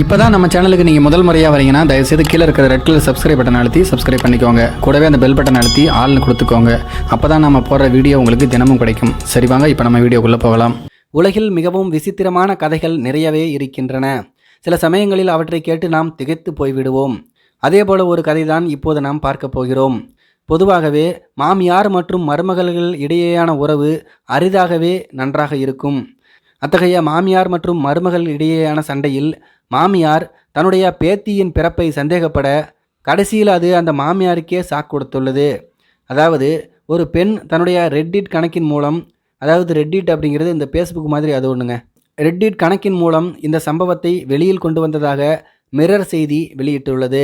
இப்போதான் நம்ம சேனலுக்கு நீங்கள் முதல் முறையாக வரீங்கன்னா தயவுசெய்து கீழே இருக்கிற ரெட் கலர் சப்ஸ்கிரைப் பட்டன் அழுத்தி சப்ஸ்கிரைப் பண்ணிக்கோங்க. கூடவே அந்த பெல் பட்டன் அழுத்தி ஆள்னு கொடுத்துக்கோங்க. அப்போ தான் நம்ம போடுற வீடியோ உங்களுக்கு தினமும் கிடைக்கும். சரி வாங்க இப்போ நம்ம வீடியோக்குள்ளே போகலாம். உலகில் மிகவும் விசித்திரமான கதைகள் நிறையவே இருக்கின்றன. சில சமயங்களில் அவற்றை கேட்டு நாம் திகைத்து போய்விடுவோம். அதேபோல ஒரு கதை தான் இப்போது நாம் பார்க்க போகிறோம். பொதுவாகவே மாமியார் மற்றும் மருமகள்கள் இடையேயான உறவு அரிதாகவே நன்றாக இருக்கும். அத்தகைய மாமியார் மற்றும் மருமகள் இடையேயான சண்டையில் மாமியார் தன்னுடைய பேத்தியின் பிறப்பை சந்தேகப்பட கடைசியில் அது அந்த மாமியாருக்கே சாக் கொடுத்துள்ளது. அதாவது ஒரு பெண் தன்னுடைய ரெட்டிட் கணக்கின் மூலம், அதாவது ரெட்டிட் அப்படிங்கிறது இந்த ஃபேஸ்புக் மாதிரி அது ஒன்றுங்க, ரெட்டிட் கணக்கின் மூலம் இந்த சம்பவத்தை வெளியில் கொண்டு வந்ததாக மிரர் செய்தி வெளியிட்டுள்ளது.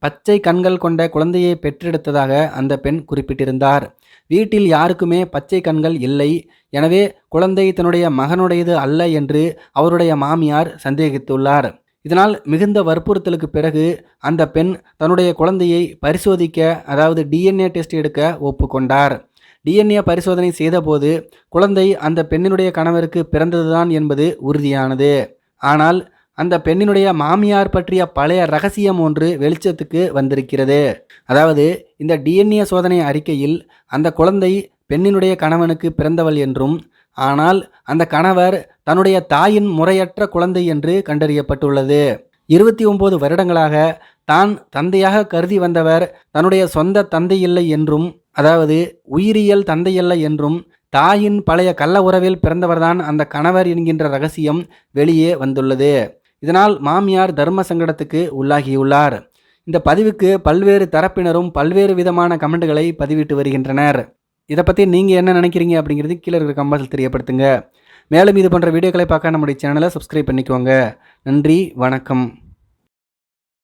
பச்சை கண்கள் கொண்ட குழந்தையை பெற்றெடுத்ததாக அந்த பெண் குறிப்பிட்டிருந்தார். வீட்டில் யாருக்குமே பச்சை கண்கள் இல்லை, எனவே குழந்தை தன்னுடைய மகனுடையது அல்ல என்று அவருடைய மாமியார் சந்தேகித்துள்ளார். இதனால் மிகுந்த வற்புறுத்தலுக்கு பிறகு அந்த பெண் தன்னுடைய குழந்தையை பரிசோதிக்க, அதாவது டிஎன்ஏ டெஸ்ட் எடுக்க ஒப்புக்கொண்டார். டிஎன்ஏ பரிசோதனை செய்தபோது குழந்தை அந்த பெண்ணினுடைய கணவருக்கு பிறந்ததுதான் என்பது உறுதியானது. ஆனால் அந்த பெண்ணினுடைய மாமியார் பற்றிய பழைய ரகசியம் ஒன்று வெளிச்சத்துக்கு வந்திருக்கிறது. அதாவது இந்த டிஎன்ஏ சோதனை அறிக்கையில் அந்த குழந்தை பெண்ணினுடைய கணவனுக்கு பிறந்தவள் என்றும், ஆனால் அந்த கணவர் தன்னுடைய தாயின் முறையற்ற குழந்தை என்று கண்டறியப்பட்டுள்ளது. 29 வருடங்களாக தான் தந்தையாக கருதி வந்தவர் தன்னுடைய சொந்த தந்தை இல்லை என்றும், அதாவது உயிரியல் தந்தையல்ல என்றும், தாயின் பழைய கள்ள உறவில் பிறந்தவர்தான் அந்த கணவர் என்கின்ற ரகசியம் வெளியே வந்துள்ளது. இதனால் மாமியார் தர்ம சங்கடத்துக்கு உள்ளாகியுள்ளார். இந்த பதிவுக்கு பல்வேறு தரப்பினரும் பல்வேறு விதமான கமெண்ட்களை பதிவிட்டு வருகின்றனர். இதை பற்றி நீங்கள் என்ன நினைக்கிறீங்க அப்படிங்கிறது கீழே இருக்கிற கமெண்ட்ஸில் தெரியப்படுத்துங்க. மேலும் இது போன்ற வீடியோக்களை பார்க்க நம்முடைய சேனலை சப்ஸ்கிரைப் பண்ணிக்கோங்க. நன்றி, வணக்கம்.